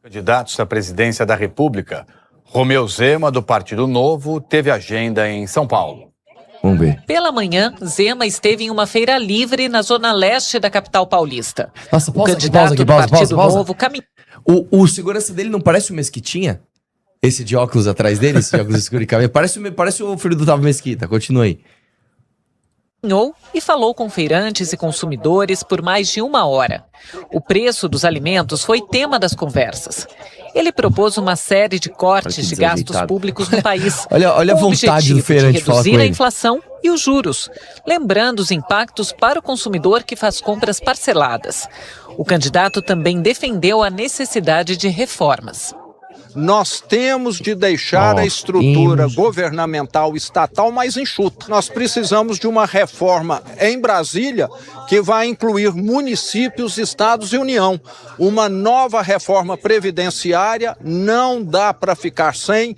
Candidatos à presidência da República, Romeu Zema, do Partido Novo, teve agenda em São Paulo. Vamos ver. Pela manhã, Zema esteve em uma feira livre na zona leste da capital paulista. Nossa, O candidato do Partido Novo caminhou. O segurança dele não parece o Mesquitinha? Esse de óculos atrás dele, esse de óculos escuro e cabelo. Parece o filho do Otávio Mesquita. Continua aí. E falou com feirantes e consumidores por mais de 1 hora. O preço dos alimentos foi tema das conversas. Ele propôs uma série de cortes de gastos públicos no país. Olha a vontade do feirante de falar com reduzir a ele. inflação e os juros, lembrando os impactos para o consumidor que faz compras parceladas. O candidato também defendeu a necessidade de reformas. Nós temos de deixar a estrutura governamental estatal mais enxuta. Nós precisamos de uma reforma em Brasília que vai incluir municípios, estados e União. Uma nova reforma previdenciária não dá para ficar sem,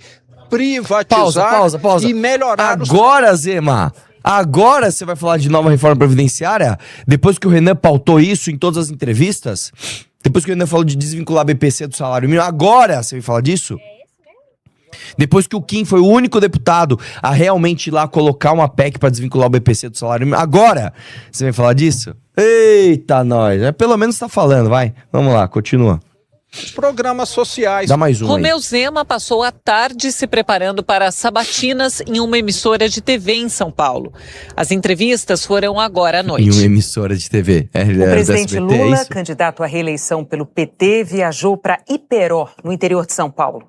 privatizar pausa. e melhorar Agora, Zema! Agora você vai falar de nova reforma previdenciária? Depois que o Renan pautou isso em todas as entrevistas? Depois que o Renan falou de desvincular a BPC do salário mínimo? Agora você vai falar disso? Depois que o Kim foi o único deputado a realmente ir lá colocar uma PEC pra desvincular o BPC do salário mínimo? Agora você vai falar disso? Eita, nós! Pelo menos tá falando, vai. Vamos lá, continua. programas sociais. Dá mais um Romeu aí. Zema passou a tarde se preparando para sabatinas em uma emissora de TV em São Paulo. As entrevistas foram agora à noite. Em uma emissora de TV. O presidente Lula, candidato à reeleição pelo PT, viajou para Iperó, no interior de São Paulo.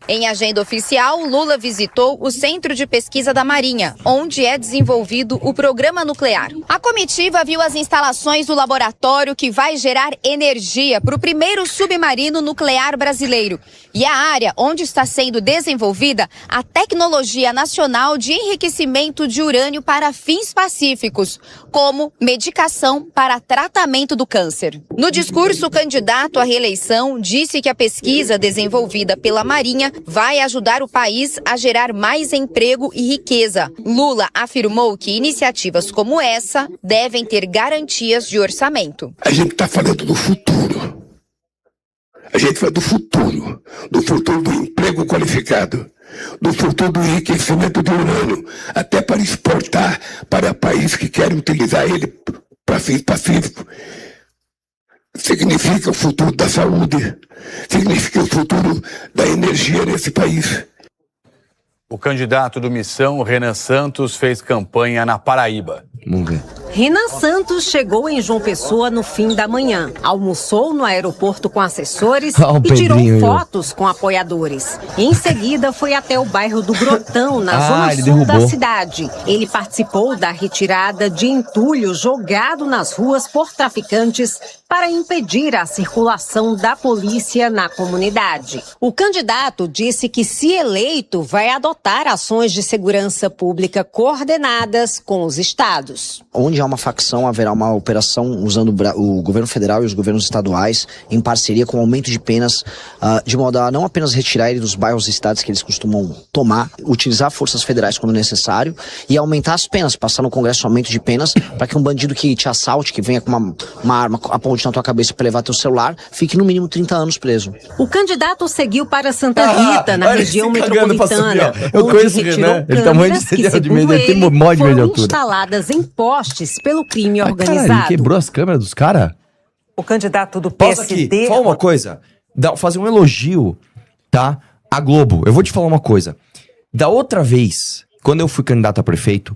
Em agenda oficial, Lula visitou o Centro de Pesquisa da Marinha, onde é desenvolvido o programa nuclear. A comitiva viu as instalações do laboratório que vai gerar energia para o primeiro submarino nuclear brasileiro e a área onde está sendo desenvolvida a tecnologia nacional de enriquecimento de urânio para fins pacíficos, como medicação para tratamento do câncer. No discurso, o candidato à reeleição disse que a pesquisa desenvolvida pela Marinha vai ajudar o país a gerar mais emprego e riqueza. Lula afirmou que iniciativas como essa devem ter garantias de orçamento. A gente está falando do futuro. A gente fala do futuro do emprego qualificado, do futuro do enriquecimento de urânio, até para exportar para países que querem utilizar ele para fins pacíficos. Significa o futuro da saúde, significa o futuro da energia nesse país. O candidato do Missão, Renan Santos, fez campanha na Paraíba. Vamos ver. Renan Santos chegou em João Pessoa no fim da manhã. Almoçou no aeroporto com assessores e tirou fotos com apoiadores. Em seguida, foi até o bairro do Grotão, na zona sul da cidade. Ele participou da retirada de entulho jogado nas ruas por traficantes para impedir a circulação da polícia na comunidade. O candidato disse que, se eleito, vai adotar ações de segurança pública coordenadas com os estados. Onde há uma facção, haverá uma operação usando o governo federal e os governos estaduais em parceria com aumento de penas, de modo a não apenas retirar ele dos bairros e estados que eles costumam tomar, utilizar forças federais quando necessário e aumentar as penas, passar no Congresso aumento de penas para que um bandido que te assalte, que venha com uma arma, aponte na tua cabeça para levar teu celular, fique no mínimo 30 anos preso. O candidato seguiu para Santa Rita, na região metropolitana. Eu conheço o Renan, ele tá muito de medo, ele tem mod de medo de altura. Instaladas em postes pelo crime organizado. Caralho, ele quebrou as câmeras dos caras? O candidato do Pausa PSD... aqui, fala uma coisa, fazer um elogio, tá? A Globo, eu vou te falar uma coisa. Da outra vez, quando eu fui candidato a prefeito,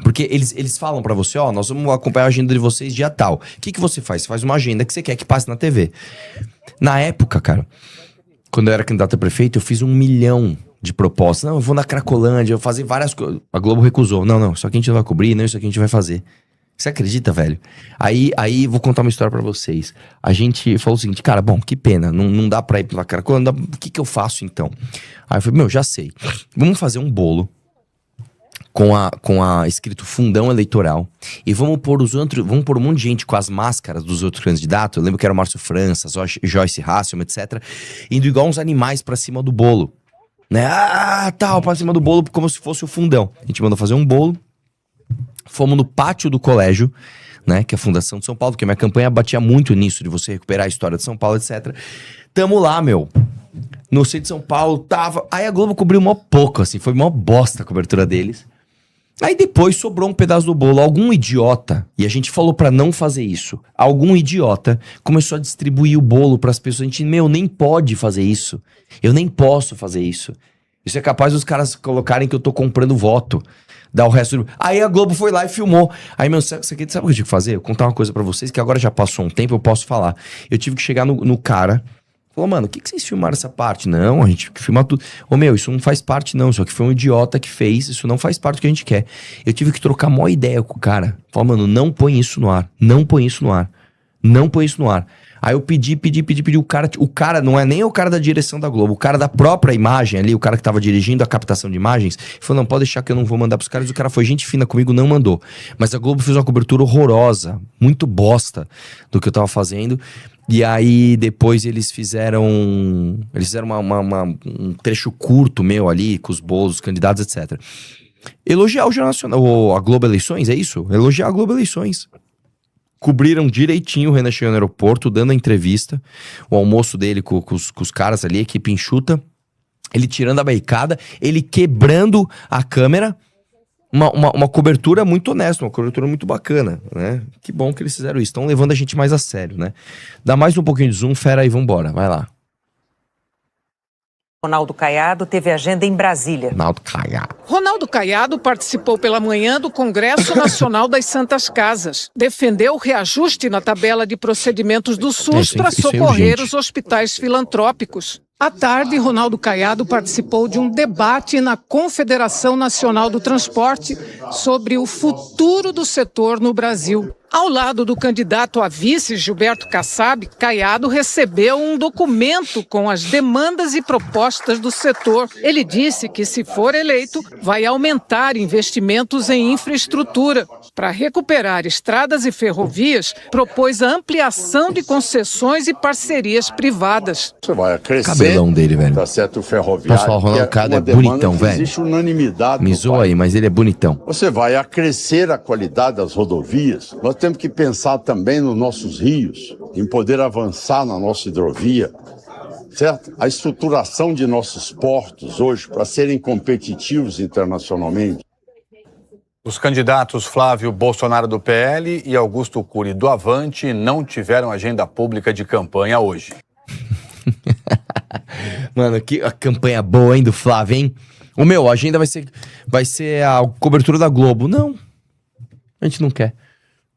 porque eles falam pra você, ó, nós vamos acompanhar a agenda de vocês dia tal. O que você faz? Você faz uma agenda que você quer que passe na TV. Na época, cara, quando eu era candidato a prefeito, eu fiz 1 milhão de propostas. Não, eu vou na Cracolândia, eu vou fazer várias coisas. A Globo recusou. Não, isso aqui a gente não vai cobrir, não, isso aqui a gente vai fazer. Você acredita, velho? Aí vou contar uma história pra vocês. A gente falou o seguinte, cara, bom, que pena, não dá pra ir pra Cracolândia, o que eu faço então? Aí eu falei, já sei. Vamos fazer um bolo com a escrito fundão eleitoral e vamos pôr um monte de gente com as máscaras dos outros candidatos. Eu lembro que era o Márcio França, Joyce Hasselman, etc. Indo igual uns animais pra cima do bolo, né? Pra cima do bolo como se fosse o fundão. A gente mandou fazer um bolo, fomos no pátio do colégio, né? Que é a Fundação de São Paulo, porque minha campanha batia muito nisso, de você recuperar a história de São Paulo, etc. Tamo lá, meu. No centro de São Paulo, tava... Aí a Globo cobriu mó pouco, assim, foi mó bosta a cobertura deles. Aí depois sobrou um pedaço do bolo. Algum idiota, e a gente falou pra não fazer isso, algum idiota começou a distribuir o bolo pras pessoas. A gente, nem pode fazer isso. Eu nem posso fazer isso. Isso é capaz dos caras colocarem que eu tô comprando voto. Dá o resto do... Aí a Globo foi lá e filmou. Aí, meu, sabe o que eu tive que fazer? Eu vou contar uma coisa pra vocês, que agora já passou um tempo, eu posso falar. Eu tive que chegar no cara... Falou, mano, o que vocês filmaram essa parte? Não, a gente filma tudo. Ô, meu, isso não faz parte não, isso aqui foi um idiota que fez, isso não faz parte do que a gente quer. Eu tive que trocar mó ideia com o cara. Falou, mano, não põe isso no ar, não põe isso no ar, não põe isso no ar. Aí eu pedi, o cara não é nem o cara da direção da Globo, o cara da própria imagem ali, o cara que tava dirigindo a captação de imagens, falou, não, pode deixar que eu não vou mandar pros caras. O cara foi gente fina comigo, não mandou. Mas a Globo fez uma cobertura horrorosa, muito bosta do que eu tava fazendo. E aí depois eles fizeram um trecho curto meu ali, com os bolos, os candidatos, etc. Elogiar o Jornal Nacional, a Globo Eleições, é isso? Elogiar a Globo Eleições. Cobriram direitinho o Renan chegando no aeroporto, dando a entrevista, o almoço dele com os caras ali, a equipe enxuta, ele tirando a baicada, ele quebrando a câmera. Uma cobertura muito honesta, uma cobertura muito bacana, né? Que bom que eles fizeram isso. Estão levando a gente mais a sério, né? Dá mais um pouquinho de zoom, fera aí, vambora, vai lá. Ronaldo Caiado teve agenda em Brasília. Ronaldo Caiado participou pela manhã do Congresso Nacional das Santas Casas. Defendeu o reajuste na tabela de procedimentos do SUS para socorrer os hospitais filantrópicos. À tarde, Ronaldo Caiado participou de um debate na Confederação Nacional do Transporte sobre o futuro do setor no Brasil. Ao lado do candidato a vice, Gilberto Kassab, Caiado recebeu um documento com as demandas e propostas do setor. Ele disse que, se for eleito, vai aumentar investimentos em infraestrutura. Para recuperar estradas e ferrovias, propôs a ampliação de concessões e parcerias privadas. Você vai acrescer, cabelão dele, velho. Tá certo, o ferroviário. Posso falar, o Ronaldo Caiado é bonitão, velho. Existe unanimidade. Me zoa aí, mas ele é bonitão. Você vai acrescer a qualidade das rodovias. Nós temos que pensar também nos nossos rios, em poder avançar na nossa hidrovia, certo? A estruturação de nossos portos hoje para serem competitivos internacionalmente. Os candidatos Flávio Bolsonaro do PL e Augusto Cury do Avante não tiveram agenda pública de campanha hoje. Mano, que a campanha boa, hein, do Flávio, hein? O meu, a agenda vai ser a cobertura da Globo. Não, a gente não quer.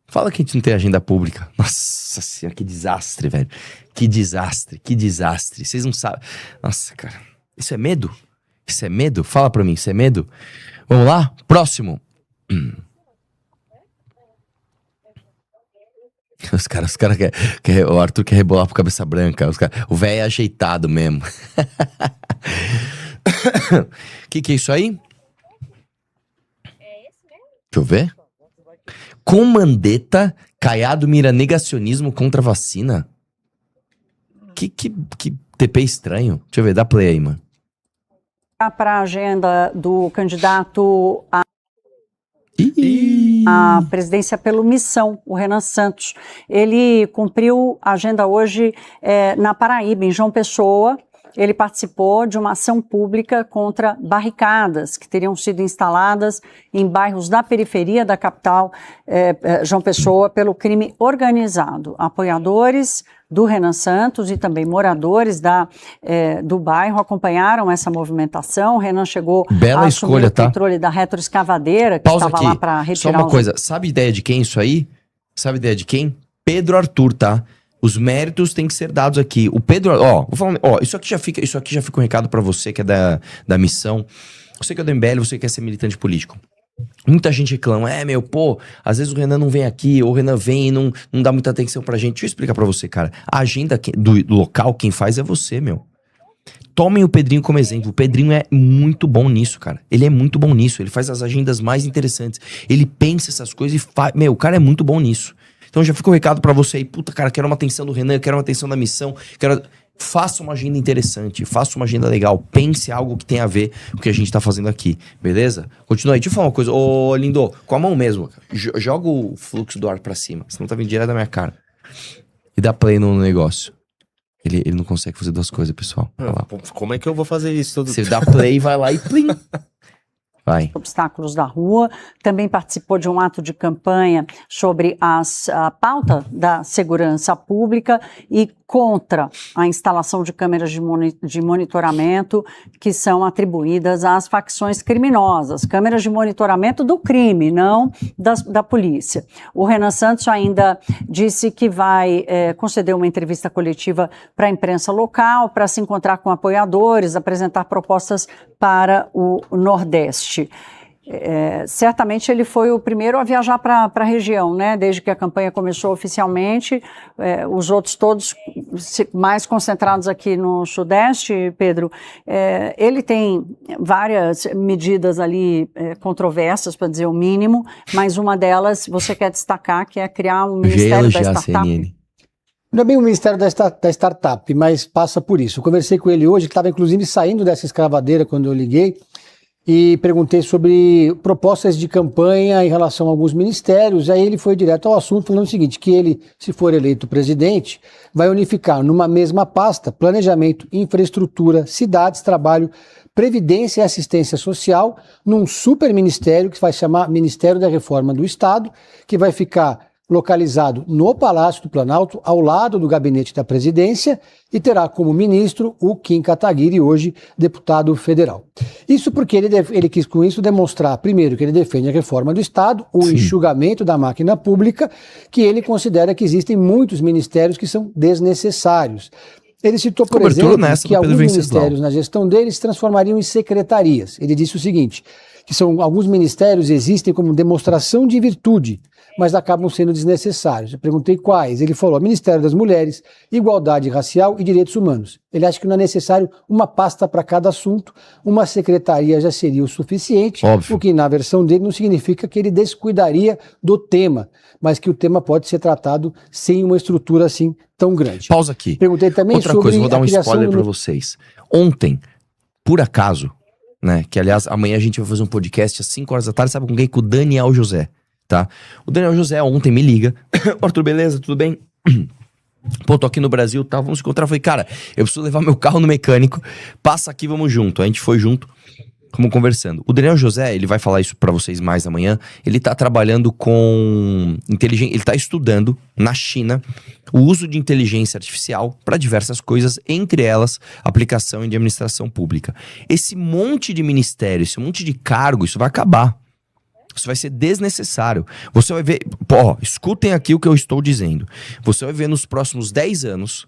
Fala que a gente não tem agenda pública. Nossa senhora, que desastre, velho. Que desastre, que desastre. Vocês não sabem. Nossa, cara. Isso é medo? Isso é medo? Fala pra mim, isso é medo? Vamos lá? Próximo. Os caras quer, o Arthur quer rebolar pro cabeça branca. O velho é ajeitado mesmo. Que é isso aí? Deixa eu ver. Com Mandetta, Caiado mira negacionismo contra vacina. Que TP estranho. Deixa eu ver, dá play aí, mano. Para a agenda do candidato a presidência pelo Missão, o Renan Santos. Ele cumpriu a agenda hoje na Paraíba, em João Pessoa. Ele participou de uma ação pública contra barricadas que teriam sido instaladas em bairros da periferia da capital, João Pessoa, pelo crime organizado. Apoiadores do Renan Santos e também moradores do bairro acompanharam essa movimentação. O Renan chegou a assumir o controle da retroescavadeira que estava lá para retirar. Só uma coisa, sabe a ideia de quem isso aí? Sabe a ideia de quem? Pedro Arthur, tá? Os méritos têm que ser dados aqui. O Pedro, vou falar, isso aqui já fica um recado pra você que é da missão. Você que é do MBL, você que quer ser militante político. Muita gente reclama, às vezes o Renan não vem aqui, ou o Renan vem e não dá muita atenção pra gente. Deixa eu explicar pra você, cara. A agenda do local, quem faz é você, meu. Tomem o Pedrinho como exemplo. O Pedrinho é muito bom nisso, cara. Ele é muito bom nisso. Ele faz as agendas mais interessantes. Ele pensa essas coisas e faz. Meu, o cara é muito bom nisso. Então já fica o recado pra você aí. Puta, cara, quero uma atenção do Renan, quero uma atenção da missão. faça uma agenda interessante, faça uma agenda legal, pense algo que tenha a ver com o que a gente tá fazendo aqui, beleza? Continua aí, deixa eu falar uma coisa, ô Lindo, com a mão mesmo, joga o fluxo do ar pra cima, senão tá vindo direto da minha cara. E dá play no negócio. Ele não consegue fazer duas coisas, pessoal. Como é que eu vou fazer isso? Você dá play, vai lá e plim. Vai. Obstáculos da rua, também participou de um ato de campanha sobre a pauta da segurança pública e contra a instalação de câmeras de monitoramento que são atribuídas às facções criminosas, câmeras de monitoramento do crime, não da polícia. O Renan Santos ainda disse que vai conceder uma entrevista coletiva para a imprensa local, para se encontrar com apoiadores, apresentar propostas para o Nordeste. Certamente ele foi o primeiro a viajar para a região, né? Desde que a campanha começou oficialmente, os outros todos mais concentrados aqui no Sudeste, Pedro. Ele tem várias medidas ali controversas, para dizer o mínimo, mas uma delas você quer destacar, que é criar um Ministério da Startup. Não é bem o Ministério da Startup, mas passa por isso. Eu conversei com ele hoje, que estava inclusive saindo dessa escravadeira quando eu liguei, e perguntei sobre propostas de campanha em relação a alguns ministérios. Aí ele foi direto ao assunto, falando o seguinte, que ele, se for eleito presidente, vai unificar numa mesma pasta planejamento, infraestrutura, cidades, trabalho, previdência e assistência social, num super ministério que vai chamar Ministério da Reforma do Estado, que vai ficar localizado no Palácio do Planalto, ao lado do gabinete da presidência, e terá como ministro o Kim Kataguiri, hoje deputado federal. Isso porque ele quis com isso demonstrar, primeiro, que ele defende a reforma do Estado, o enxugamento da máquina pública, que ele considera que existem muitos ministérios que são desnecessários. Ele citou, por exemplo, que alguns ministérios na gestão dele se transformariam em secretarias. Ele disse o seguinte, que alguns ministérios existem como demonstração de virtude, mas acabam sendo desnecessários. Eu perguntei quais. Ele falou, Ministério das Mulheres, Igualdade Racial e Direitos Humanos. Ele acha que não é necessário uma pasta para cada assunto, uma secretaria já seria o suficiente, o que na versão dele não significa que ele descuidaria do tema, mas que o tema pode ser tratado sem uma estrutura assim tão grande. Pausa aqui. Perguntei também outra sobre coisa, vou dar um spoiler para do... vocês. Ontem, por acaso, né, que aliás amanhã a gente vai fazer um podcast às 5 horas da tarde, sabe com quem? Com o Daniel José. Tá? O Daniel José ontem me liga. Arthur, beleza? Tudo bem? Pô, tô aqui no Brasil, tá? Vamos se encontrar. Eu falei, cara, eu preciso levar meu carro no mecânico. Passa aqui, vamos junto. A gente foi junto, como conversando. O Daniel José, ele vai falar isso pra vocês mais amanhã. Ele tá trabalhando com inteligência. Ele tá estudando na China o uso de inteligência artificial para diversas coisas, entre elas aplicação de administração pública. Esse monte de ministério, esse monte de cargo, isso vai acabar. Isso vai ser desnecessário. Você vai ver... Pô, escutem aqui o que eu estou dizendo. Você vai ver nos próximos 10 anos,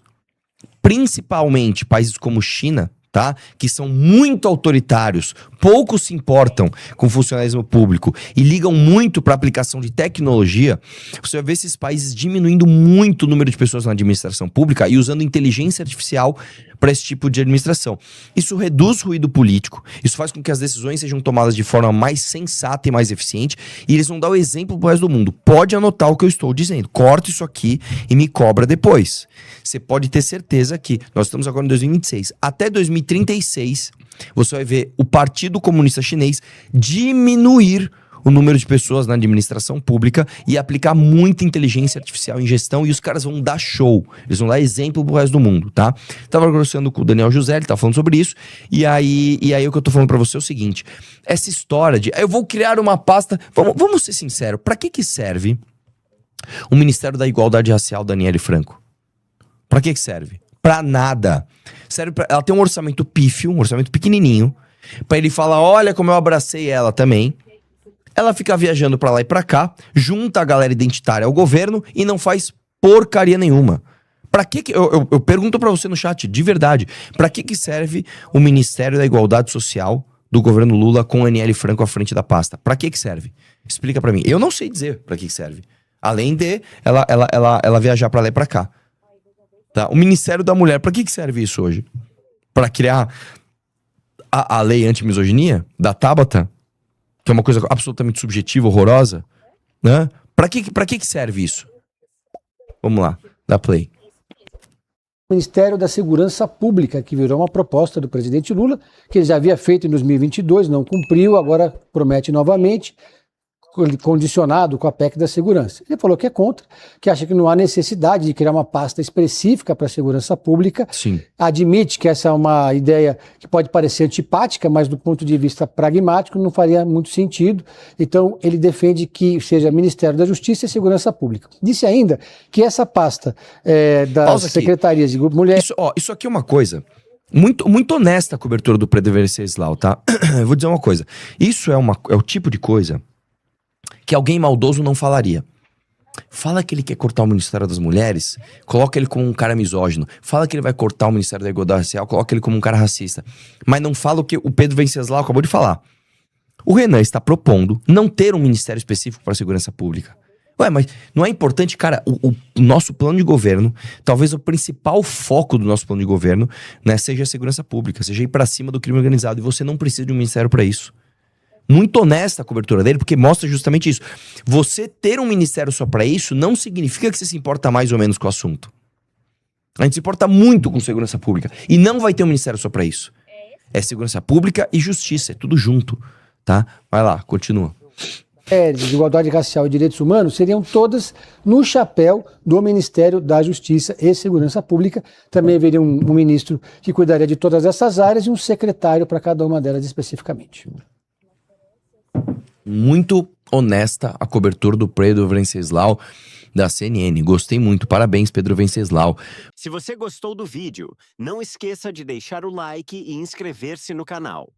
principalmente países como China, tá? Que são muito autoritários, pouco se importam com o funcionalismo público e ligam muito para a aplicação de tecnologia. Você vai ver esses países diminuindo muito o número de pessoas na administração pública e usando inteligência artificial para esse tipo de administração. Isso reduz o ruído político, isso faz com que as decisões sejam tomadas de forma mais sensata e mais eficiente, e eles vão dar o exemplo pro resto do mundo. Pode anotar o que eu estou dizendo, corta isso aqui e me cobra depois. Você pode ter certeza que nós estamos agora em 2026, até 2036, você vai ver o Partido Comunista Chinês diminuir o número de pessoas na administração pública e aplicar muita inteligência artificial em gestão, e os caras vão dar show, eles vão dar exemplo pro resto do mundo, tá? Tava conversando com o Daniel José, ele tava falando sobre isso, e aí o que eu tô falando pra você é o seguinte, essa história de, eu vou criar uma pasta, vamos ser sinceros, pra que serve o Ministério da Igualdade Racial, Daniele Franco? Pra que serve? Pra nada. Serve pra, ela tem um orçamento pífio, um orçamento pequenininho, pra ele falar, olha como eu abracei ela também. Ela fica viajando pra lá e pra cá, junta a galera identitária ao governo e não faz porcaria nenhuma. Pra que eu pergunto pra você no chat, de verdade, pra que serve o Ministério da Igualdade Social do governo Lula com Daniele Franco à frente da pasta? Pra que serve? Explica pra mim. Eu não sei dizer pra que serve. Além de ela viajar pra lá e pra cá. Tá? O Ministério da Mulher, pra que serve isso hoje? Pra criar a lei anti-misoginia da Tabata? Que é uma coisa absolutamente subjetiva, horrorosa, né? Pra que serve isso? Vamos lá, dá play. Ministério da Segurança Pública, que virou uma proposta do presidente Lula, que ele já havia feito em 2022, não cumpriu, agora promete novamente, condicionado com a PEC da segurança. Ele falou que é contra, que acha que não há necessidade de criar uma pasta específica para a segurança pública. Sim. Admite que essa é uma ideia que pode parecer antipática, mas do ponto de vista pragmático não faria muito sentido. Então ele defende que seja Ministério da Justiça e Segurança Pública. Disse ainda que essa pasta das secretarias de grupo mulher... Isso aqui é uma coisa muito honesta, a cobertura do Pedro Venceslau, tá? Eu vou dizer uma coisa. Isso é o tipo de coisa que alguém maldoso não falaria. Fala que ele quer cortar o Ministério das Mulheres, coloca ele como um cara misógino. Fala que ele vai cortar o Ministério da Igualdade Racial, coloca ele como um cara racista. Mas não fala o que o Pedro Venceslau acabou de falar. O Renan está propondo não ter um ministério específico para a segurança pública. Ué, mas não é importante, cara, o nosso plano de governo, talvez o principal foco do nosso plano de governo, né, seja a segurança pública, seja ir para cima do crime organizado, e você não precisa de um ministério para isso. Muito honesta a cobertura dele, porque mostra justamente isso. Você ter um ministério só pra isso não significa que você se importa mais ou menos com o assunto. A gente se importa muito com segurança pública. E não vai ter um ministério só pra isso. É segurança pública e justiça, é tudo junto, tá? Vai lá, continua. De igualdade racial e direitos humanos seriam todas no chapéu do Ministério da Justiça e Segurança Pública. Também haveria um ministro que cuidaria de todas essas áreas e um secretário para cada uma delas especificamente. Muito honesta a cobertura do Pedro Venceslau da CNN. Gostei muito. Parabéns, Pedro Venceslau. Se você gostou do vídeo, não esqueça de deixar o like e inscrever-se no canal.